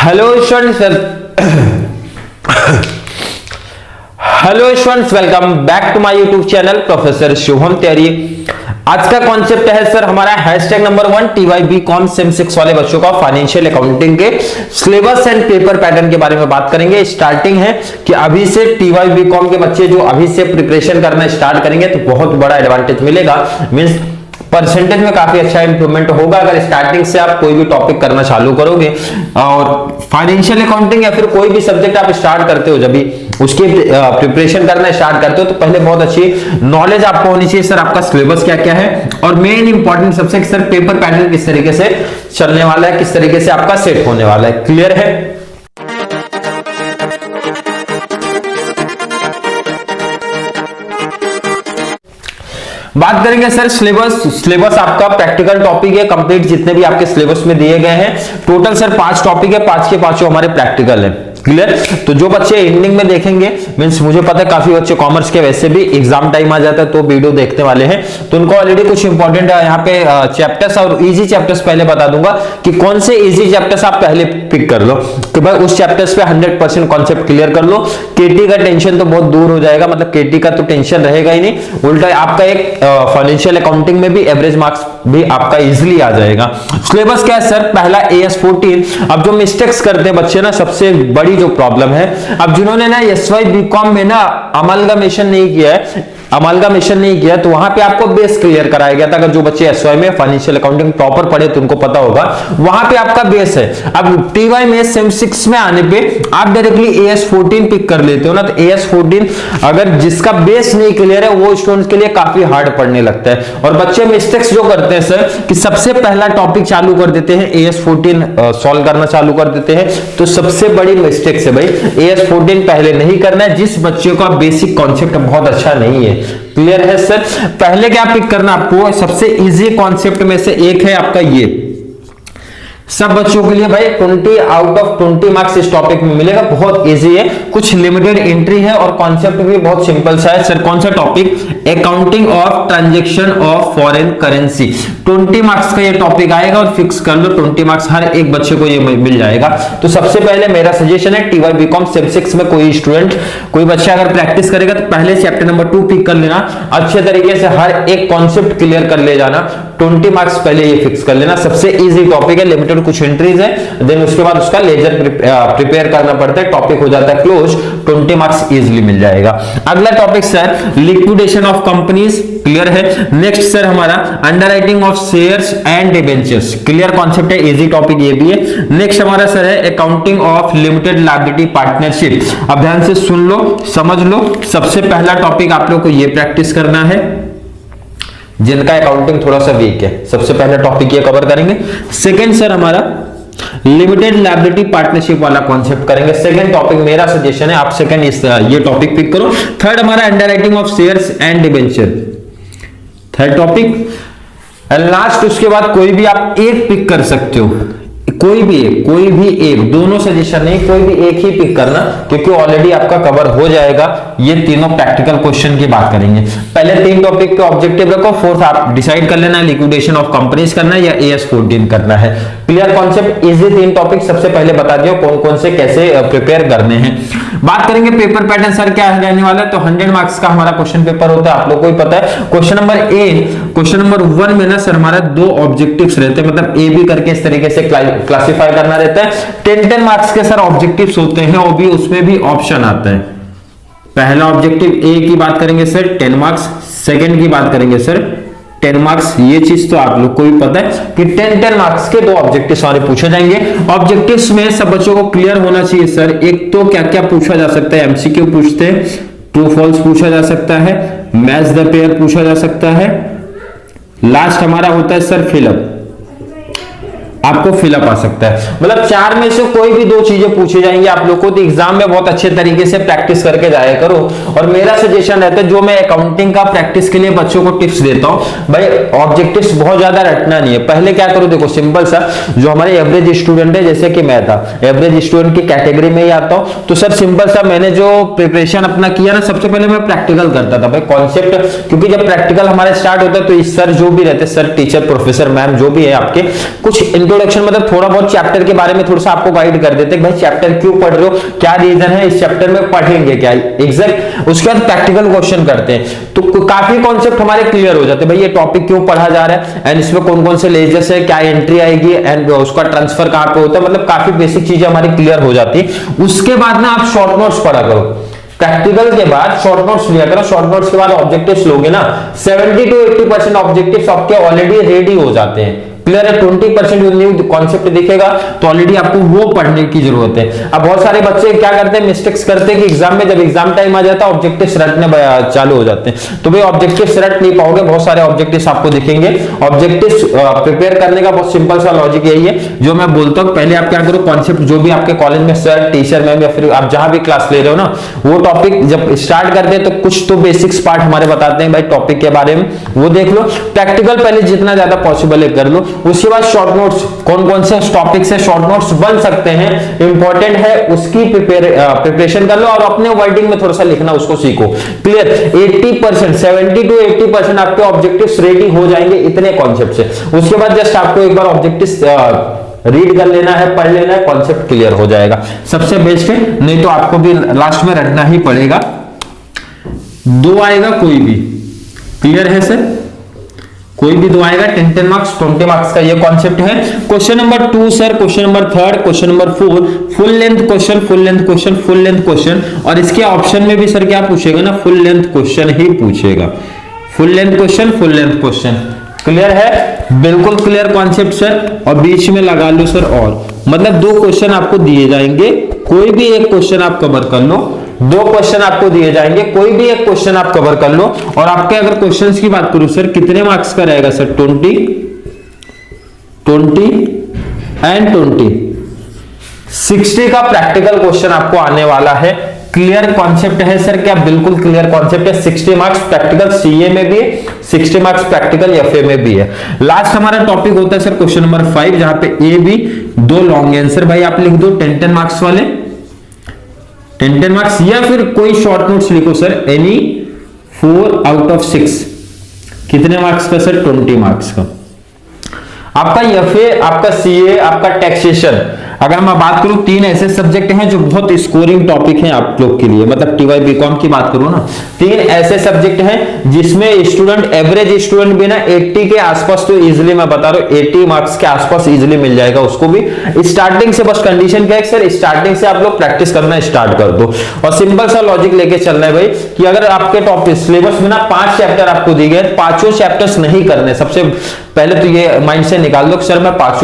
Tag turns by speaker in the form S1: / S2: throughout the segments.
S1: Hello students, welcome back to my YouTube channel professor Shubham Tyari. आज का concept है sir हमारा हैशटैग नंबर 1 TYBCom सेम 6 वाले बच्चों का फाइनेंशियल अकाउंटिंग के सिलेबस एंड पेपर पैटर्न के बारे में बात करेंगे। स्टार्टिंग है कि अभी से TYBCom के बच्चे जो अभी से प्रिपरेशन करना स्टार्ट करेंगे तो बहुत बड़ा एडवांटेज मिलेगा। मींस परसेंटेज में काफी अच्छा इंप्रूवमेंट होगा अगर स्टार्टिंग से आप कोई भी टॉपिक करना चालू करोगे। और फाइनेंशियल अकाउंटिंग या फिर कोई भी सब्जेक्ट आप स्टार्ट करते हो, जब भी उसकी प्रिपरेशन करना स्टार्ट करते हो तो पहले बहुत अच्छी नॉलेज आपको होनी चाहिए सर आपका सिलेबस क्या क्या है और मेन इंपॉर्टेंट सबसे सर पेपर पैटर्न किस तरीके से चलने वाला है, किस तरीके से आपका सेट होने वाला है। क्लियर है? बात करेंगे सर सिलेबस आपका प्रैक्टिकल टॉपिक है कंप्लीट, जितने भी आपके सिलेबस में दिए गए हैं टोटल सर 5 टॉपिक है, 5 के 5 हमारे प्रैक्टिकल है। क्लियर? तो जो बच्चे एंडिंग में देखेंगे, मींस मुझे पता है काफी बच्चे कॉमर्स के वैसे भी एग्जाम टाइम आ जाता है तो वीडियो देखने वाले हैं, तो उनको ऑलरेडी कुछ इंपॉर्टेंट यहाँ पे चैप्टर्स और इजी चैप्टर्स पहले बता दूंगा कि कौन से इजी चैप्टर्स आप पहले पिक कर लो कि भाई उस चैप्टर्स पे 100% कॉन्सेप्ट क्लियर कर लो। केटी का टेंशन तो बहुत दूर हो जाएगा, मतलब केटी का तो टेंशन रहेगा ही नहीं, उल्टा आपका एक फाइनेंशियल अकाउंटिंग में भी एवरेज मार्क्स भी आपका इजिली आ जाएगा। सिलेबस क्या है सर? पहला AS14। अब जो मिस्टेक्स करते हैं बच्चे ना, सबसे बड़ी जो प्रॉब्लम है, अब जिन्होंने ना SYBCom में ना अमालगमेशन नहीं किया तो वहां पे आपको बेस क्लियर कराया गया था। अगर जो बच्चे SY में फाइनेंशियल अकाउंटिंग प्रॉपर पढ़े तो उनको पता होगा वहां पे आपका बेस है। अब TY में सेम 6 में आने पे आप डायरेक्टली AS14 पिक कर लेते हो ना, तो AS14 अगर जिसका बेस नहीं क्लियर है वो स्टूडेंट्स के लिए काफी हार्ड पढ़ने लगता है। और बच्चे मिस्टेक्स जो करते हैं सर कि सबसे पहला टॉपिक चालू कर देते हैं AS14 सॉल्व करना चालू कर देते हैं, तो सबसे बड़ी मिस्टेक है भाई AS14 पहले नहीं करना है जिस बच्चे का बेसिक कॉन्सेप्ट बहुत अच्छा नहीं है। क्लियर है सर? पहले क्या पिक करना आपको, सबसे इजी कॉन्सेप्ट में से एक है आपका ये, सब बच्चों के लिए भाई 20 आउट ऑफ 20 मार्क्स इस टॉपिक में मिलेगा, बहुत इजी है, कुछ लिमिटेड एंट्री है और कॉन्सेप्ट भी बहुत सिंपल सा है। सर कौन सा topic? Accounting of transaction of foreign currency. 20 marks का ये टॉपिक आएगा और फिक्स कर लो 20 मार्क्स हर एक बच्चे को ये मिल जाएगा। तो सबसे पहले मेरा सजेशन है TYBCom सेम 6 में कोई स्टूडेंट कोई बच्चा अगर प्रैक्टिस करेगा तो पहले चैप्टर नंबर 2 पिक कर लेना, अच्छे तरीके से हर एक कॉन्सेप्ट क्लियर कर ले जाना, 20 मार्क्स पहले ये फिक्स कर लेना। सबसे इजी टॉपिक है, लिमिटेड कुछ एंट्रीज है, देन उसके बाद उसका लेजर प्रिपेयर करना पड़ता है, टॉपिक हो जाता है क्लोज, 20 मार्क्स इजीली मिल जाएगा। अगला topic sir liquidation of companies. Clear है? नेक्स्ट सर हमारा underwriting of shares and debentures. Clear concept है, इजी टॉपिक ये भी है। नेक्स्ट हमारा सर है accounting of limited liability partnership. अब ध्यान से सुन लो, समझ लो, सबसे पहला टॉपिक आप लोग को ये प्रैक्टिस करना है जिनका अकाउंटिंग थोड़ा सा वीक है, सबसे पहला टॉपिक ये कवर करेंगे। सेकंड सर हमारा लिमिटेड लायबिलिटी पार्टनरशिप वाला कॉन्सेप्ट करेंगे, सेकंड टॉपिक मेरा सजेशन है आप सेकंड ये टॉपिक पिक करो। थर्ड हमारा underwriting of shares and debenture, third topic. Last उसके बाद कोई भी आप एक पिक कर सकते हो, कोई भी एक, दोनों सजेशन नहीं, कोई भी एक ही पिक करना क्योंकि ऑलरेडी आपका कवर हो जाएगा। ये तीनों प्रैक्टिकल क्वेश्चन की बात करेंगे। पहले 3 टॉपिक पे ऑब्जेक्टिव रखो, फोर्थ आप डिसाइड कर लेना लिक्विडेशन ऑफ कंपनीज करना है या AS14 करना है। क्लियर कॉन्सेप्ट, इजी 3 टॉपिक सबसे पहले बता दियो कौन कौन से कैसे प्रिपेयर करने हैं। बात करेंगे पेपर पैटर्न सर क्या रहने वाला है, तो 100 मार्क्स का हमारा क्वेश्चन पेपर होता है, आप लोग को ही पता है। क्वेश्चन नंबर 1 में ना सर हमारा 2 ऑब्जेक्टिव्स रहते हैं, मतलब A B करके इस तरीके से क्लासिफाई करना रहता है। 10 मार्क्स के सर ऑब्जेक्टिव्स होते हैं और भी उसमें भी ऑप्शन आता है। पहला ऑब्जेक्टिव A की बात करेंगे सर 10 मार्क्स, सेकंड की बात करेंगे सर 10 मार्क्स। ये चीज तो आप लोग को भी पता है कि 10 मार्क्स के 2 ऑब्जेक्टिव सारे पूछे जाएंगे। ऑब्जेक्टिव्स में सब बच्चों को क्लियर होना चाहिए सर, एक तो क्या क्या पूछा जा सकता है, MCQ पूछते हैं, ट्रू फॉल्स पूछा जा सकता है, मैच द पेयर पूछा जा सकता है, लास्ट हमारा होता है सर फिलअप, आपको फिलअप आ सकता है। मतलब 4 में से कोई भी 2 चीजें पूछी जाएंगी आप लोग को, तो एग्जाम में बहुत अच्छे तरीके से प्रैक्टिस करके जाया करो। और मेरा सजेशन रहता है जो मैं अकाउंटिंग का प्रैक्टिस के लिए बच्चों को टिप्स देता हूं, भाई ऑब्जेक्टिव्स बहुत ज्यादा रटना नहीं है। पहले क्या करो, देखो सिंपल सा, जो हमारे एवरेज स्टूडेंट है जैसे कि मैं था, एवरेज स्टूडेंट की कैटेगरी में ही आता हूं, तो सर सिंपल सा मैंने जो प्रिपरेशन अपना किया ना, सबसे पहले मैं प्रैक्टिकल करता था भाई कॉन्सेप्ट, क्योंकि जब प्रैक्टिकल हमारे स्टार्ट होता है तो सर जो भी रहते, सर टीचर प्रोफेसर मैम जो भी है आपके, कुछ इंट्रोडक्शन मतलब थोड़ा बहुत चैप्टर के बारे में थोड़ा सा आपको गाइड कर देते हैं भाई चैप्टर क्यों पढ़ रहे हो, क्या रीजन है, इस चैप्टर में पढ़ेंगे क्या एग्जैक्ट। उसके बाद प्रैक्टिकल क्वेश्चन करते हैं तो काफी कॉन्सेप्ट हमारे क्लियर हो जाते हैं, भाई ये टॉपिक क्यों पढ़ा जा रहा है एंड इसमें कौन कौन से लेजर्स है, क्या एंट्री आएगी एंड उसका ट्रांसफर कहां पे होता है, मतलब काफी बेसिक चीजें हमारी क्लियर हो जाती है। उसके बाद ना आप शॉर्ट नोट्स पढ़ा करो, प्रैक्टिकल के बाद शॉर्ट नोट्स लिया करो, शॉर्ट नोट्स के बाद ऑब्जेक्टिव्स लोगे ना 70 to 80% ऑब्जेक्टिव्स आपके ऑलरेडी रेडी हो जाते हैं, क्लियर है। 20% जो न्यू कॉन्सेप्ट दिखेगा तो ऑलरेडी आपको वो पढ़ने की जरूरत है। अब बहुत सारे बच्चे क्या करते हैं, मिस्टेक्स करते हैं कि एग्जाम में जब एग्जाम टाइम आ जाता है ऑब्जेक्टिव्स रटने चालू हो जाते हैं, तो भाई ऑब्जेक्टिव्स रट नहीं पाओगे, बहुत सारे ऑब्जेक्टिव्स आपको दिखेंगे। ऑब्जेक्टिव्स प्रिपेयर करने का बहुत सिंपल सा लॉजिक यही है जो मैं बोलता हूँ, पहले आप क्या करो, कॉन्सेप्ट जो भी आपके कॉलेज में सर टीचर मैम या फिर आप जहां भी क्लास ले रहे हो ना, वो टॉपिक जब स्टार्ट करते हैं तो कुछ तो बेसिक्स पार्ट हमारे बताते हैं भाई टॉपिक के बारे में, वो देख लो। प्रैक्टिकल पहले जितना ज्यादा पॉसिबल है कर लो, उसके बाद शॉर्ट नोट्स कौन कौन से टॉपिक से शॉर्ट नोट्स बन सकते हैं, इंपॉर्टेंट है उसकी प्रिपरेशन कर लो और अपने वर्डिंग में थोड़ा सा लिखना उसको सीखो, क्लियर। 80% 70 to 80% आपके ऑब्जेक्टिव्स रेडी हो जाएंगे इतने कॉन्सेप्ट से। उसके बाद जस्ट आपको एक बार ऑब्जेक्टिव्स रीड कर लेना है, पढ़ लेना है, कॉन्सेप्ट क्लियर हो जाएगा, सबसे बेस्ट है। नहीं तो आपको भी लास्ट में रटना ही पड़ेगा, 2 आएगा कोई भी, क्लियर है सर, कोई भी 2 आएगा, 10 मार्क्स 20 मार्क्स का ये कॉन्सेप्ट है। Question number 2 sir, question number 3, question number 4 full length question, full length question, full length question, और इसके ऑप्शन में भी सर क्या पूछेगा ना, फुल लेंथ क्वेश्चन ही पूछेगा, full length question, full length question, clear है, बिल्कुल क्लियर कॉन्सेप्ट सर। और बीच में लगा लो सर और, मतलब 2 क्वेश्चन आपको दिए जाएंगे, कोई भी एक क्वेश्चन आप कवर कर लो, 2 क्वेश्चन आपको दिए जाएंगे, कोई भी एक क्वेश्चन आप कवर कर लो। और आपके अगर क्वेश्चंस की बात करूं सर, कितने मार्क्स का रहेगा सर, 20 एंड 20, 60 का प्रैक्टिकल क्वेश्चन आपको आने वाला है। क्लियर कॉन्सेप्ट है सर, क्या बिल्कुल क्लियर कॉन्सेप्ट है। 60 मार्क्स प्रैक्टिकल सीए में भी है, 60 मार्क्स प्रैक्टिकल एफए में भी है। लास्ट हमारा टॉपिक होता है सर क्वेश्चन नंबर 5, जहां पे ए बी 2 लॉन्ग आंसर भाई आप लिख दो 10 मार्क्स वाले, 10 मार्क्स, या फिर कोई शॉर्ट नोट्स लिखो सर, एनी 4 out of 6, कितने मार्क्स का सर, 20 मार्क्स का। आपका एफए, आपका सीए, आपका टैक्सेशन, अगर मैं बात करूं 3 ऐसे सब्जेक्ट हैं जो बहुत स्कोरिंग टॉपिक हैं आप लोग के लिए, मतलब टीवाई बीकॉम की बात करूं ना, 3 ऐसे सब्जेक्ट हैं जिसमें स्टूडेंट, एवरेज स्टूडेंट भी ना 80 के आसपास, तो इजीली मैं बता रहा हूं 80 मार्क्स के आसपास इजीली मिल जाएगा उसको भी। स्टार्टिंग से बस कंडीशन क्या है सर, स्टार्टिंग से आप लोग प्रैक्टिस करना स्टार्ट कर दो और सिंपल सा लॉजिक लेके चलना है भाई कि अगर आपके टॉपिक सिलेबस में ना 5 चैप्टर आपको दिए गए, 5 चैप्टर्स नहीं करने। सबसे पहले तो ये माइंड से निकाल दो सर मैं 5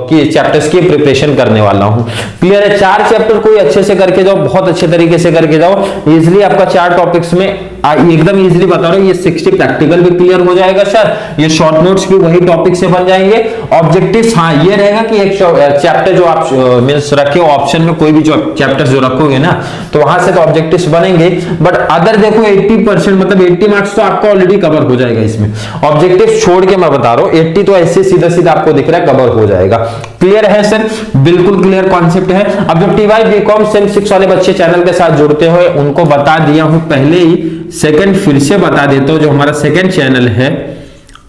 S1: की चैप्टर्स की प्रिपरेशन करने वाला हूं, क्लियर है। 4 चैप्टर कोई अच्छे से करके जाओ, बहुत अच्छे तरीके से करके जाओ, इजीली आपका 4 टॉपिक्स में एकदम इजीली बता रहा हूं, ये 60 प्रैक्टिकल भी क्लियर हो जाएगा सर, ये शॉर्ट नोट्स भी वही टॉपिक से बन जाएंगे। ऑब्जेक्टिव्स हाँ ये रहेगा कि एक चैप्टर जो आप मींस रखे हो ऑप्शन में, कोई भी जो चैप्टर्स जो रखोगे ना तो वहां से तो ऑब्जेक्टिव्स बनेंगे, बट अदर देखो 80% मतलब 80 मार्क्स तो आपका ऑलरेडी कवर हो जाएगा इसमें, ऑब्जेक्टिव्स छोड़ के मैं बता रहा हूं 80 तो ऐसे सीधा सीधा आपको दिख रहा है कवर हो जाएगा। क्लियर है सर, बिल्कुल क्लियर कॉन्सेप्ट है। अब जो टीवाई बीकॉम सेम 6 वाले बच्चे चैनल के साथ जुड़ते हुए उनको बता दिया हूं पहले ही, सेकंड फिर से बता देता हूं, जो हमारा सेकंड चैनल है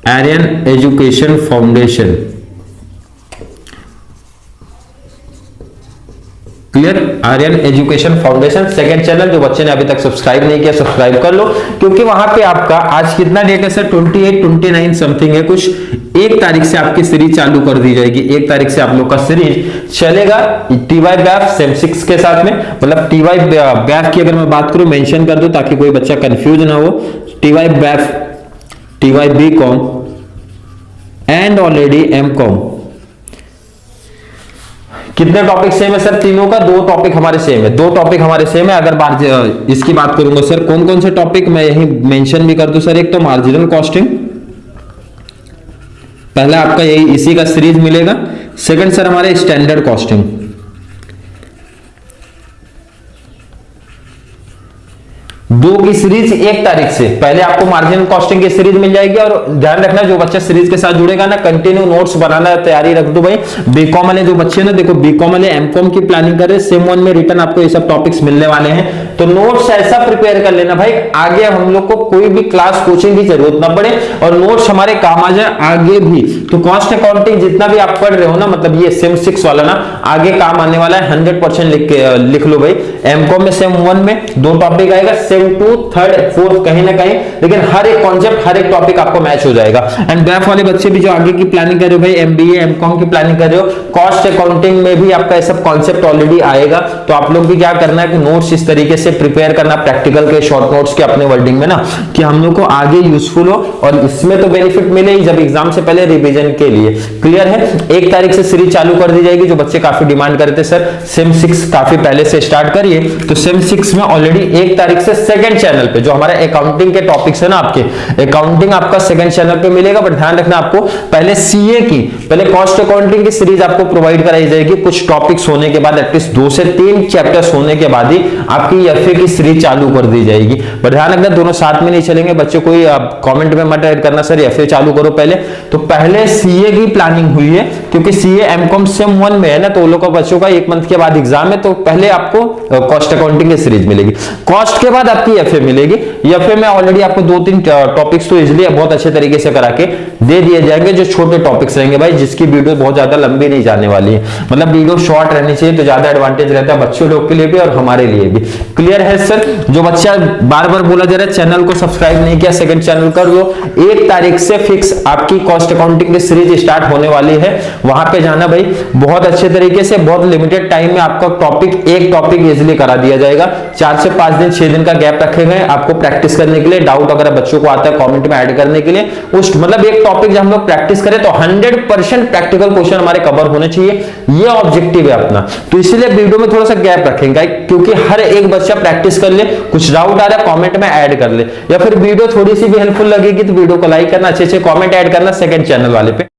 S1: Aryan education foundation, clear, Aryan education foundation second channel, जो बच्चे ने अभी तक सब्सक्राइब नहीं किया सब्सक्राइब कर लो, क्योंकि वहां पे आपका आज कितना डेट है सर, 28 29 समथिंग है कुछ, 1 तारीख से आपकी सीरीज चालू कर दी जाएगी, 1 तारीख से आप लोग का सीरीज चलेगा टीवाई बैफ सेम 6 के साथ में। मतलब टीवाई बैफ की अगर मैं बात करूं मेंशन कर दूं ताकि कोई बच्चा कंफ्यूज ना हो, TY BAF, TY BCom and already MCom, कितने टॉपिक सेम है सर, तीनों का 2 टॉपिक हमारे सेम है, 2 टॉपिक हमारे सेम है। अगर इसकी बात करूंगा सर कौन कौन से टॉपिक मैं यही मेंशन भी कर दूं सर, एक तो मार्जिनल कॉस्टिंग, पहला आपका यही इसी का सीरीज मिलेगा, सेकंड सर हमारे स्टैंडर्ड कॉस्टिंग, 2 की सीरीज 1 तारीख से पहले आपको मार्जिनल कॉस्टिंग की सीरीज मिल जाएगी। और ध्यान रखना जो बच्चा सीरीज के साथ जुड़ेगा ना, कंटिन्यू नोट्स बनाना तैयारी रख दो भाई। बीकॉम वाले जो बच्चे ना, देखो बीकॉम वाले एमकॉम की प्लानिंग कर रहे हैं, सेम 1 में रिटर्न आपको ये सब टॉपिक्स मिलने वाले हैं, तो नोट्स ऐसा प्रिपेयर कर लेना भाई, आगे हम लोग को कोई भी क्लास कोचिंग की जरूरत ना पड़े और नोट्स हमारे काम आ जाए आगे भी। तो कॉस्ट अकाउंटिंग जितना भी आप पढ़ रहे हो ना, मतलब ये सेम 6 वाला ना आगे काम आने वाला है, 100% लिख लो भाई। एमकॉम में सेम 1 में 2 टॉपिक आएगा, सेम 2 3rd 4th कहीं ना कहीं, लेकिन हर एक कॉन्सेप्ट हर एक टॉपिक आपको मैच हो जाएगा। एंड बैफ वाले बच्चे भी जो आगे की प्लानिंग कर रहे हो भाई, एमबीए एमकॉम की प्लानिंग कर रहे हो, कॉस्ट अकाउंटिंग में भी आपका सब कॉन्सेप्ट ऑलरेडी आएगा। तो आप लोग भी क्या करना है कि नोट्स इस तरीके से प्रिपेयर करना, प्रैक्टिकल के शॉर्ट नोट्स के अपने वर्डिंग में ना, कि हम लोग को आगे यूजफुल हो। और इसमें तो बेनिफिट मिले ही जब एग्जाम से पहले रिवीजन के लिए। क्लियर है? 1 तारीख से सीरीज चालू कर दी जाएगी। जो बच्चे काफी डिमांड करते थे सर सेम 6 काफी पहले से स्टार्ट करिए, तो सेम 6 में ऑलरेडी 1 तारीख से सेकंड चैनल पे जो हमारे अकाउंटिंग के टॉपिक्स है ना, आपके अकाउंटिंग आपका सेकंड चैनल पे मिलेगा। बट ध्यान रखना आपको पहले सीए की, पहले कॉस्ट अकाउंटिंग की सीरीज आपको प्रोवाइड कराई जाएगी। कुछ टॉपिक्स होने के बाद, एटलीस्ट 2 से 3 चैप्टर्स होने के बाद ही आपकी एफए की सीरीज चालू कर दी जाएगी। बट ध्यान रखना दोनों साथ में नहीं चलेंगे। बच्चे कोई कमेंट में मत ऐड करना सर एफए चालू करो पहले, तो पहले सीए की प्लानिंग हुई है, क्योंकि सीए एमकॉम सेम 1 में है ना, तो वो लोग का बच्चों का 1 मंथ के बाद एग्जाम है, तो पहले आपको कॉस्ट अकाउंटिंग की सीरीज मिलेगी, कॉस्ट के बाद आपकी एफए मिलेगी। एफए में ऑलरेडी आपको 2-3 टॉपिक्स तो इजीली बहुत अच्छे तरीके से करा के दे दिए जाएंगे, जो छोटे टॉपिक्स रहेंगे भाई, जिसकी वीडियो बहुत ज्यादा लंबी नहीं जाने वाली है, मतलब वीडियो शॉर्ट रहनी चाहिए, तो ज्यादा एडवांटेज रहता है बच्चों लोग के लिए भी और हमारे लिए भी। क्लियर है सर? जो बच्चा बार बार बोला जा रहा है चैनल को सब्सक्राइब नहीं किया, सेकंड चैनल कर लो। 1 तारीख से फिक्स आपकी कॉस्ट अकाउंटिंग की सीरीज स्टार्ट होने वाली है, वहां पे जाना भाई। बहुत अच्छे तरीके से बहुत लिमिटेड टाइम में आपका एक टॉपिक इजीली करा दिया जाएगा। 4 से 5 दिन 6 दिन का गैप रखे गए आपको प्रैक्टिस करने के लिए। डाउट अगर बच्चों को आता है कमेंट में ऐड करने के लिए, उस मतलब एक टॉपिक जब हम लोग प्रैक्टिस करें तो 100% प्रैक्टिकल क्वेश्चन हमारे कवर होने चाहिए, ये ऑब्जेक्टिव है अपना। तो इसलिए वीडियो में थोड़ा सा गैप रखेंगे, क्योंकि हर एक बच्चा प्रैक्टिस कर ले। कुछ डाउट आ रहा है कमेंट में ऐड कर ले, या फिर वीडियो थोड़ी सी भी हेल्पफुल लगेगी तो वीडियो को लाइक करना, अच्छे कमेंट ऐड करना सेकंड चैनल वाले पे।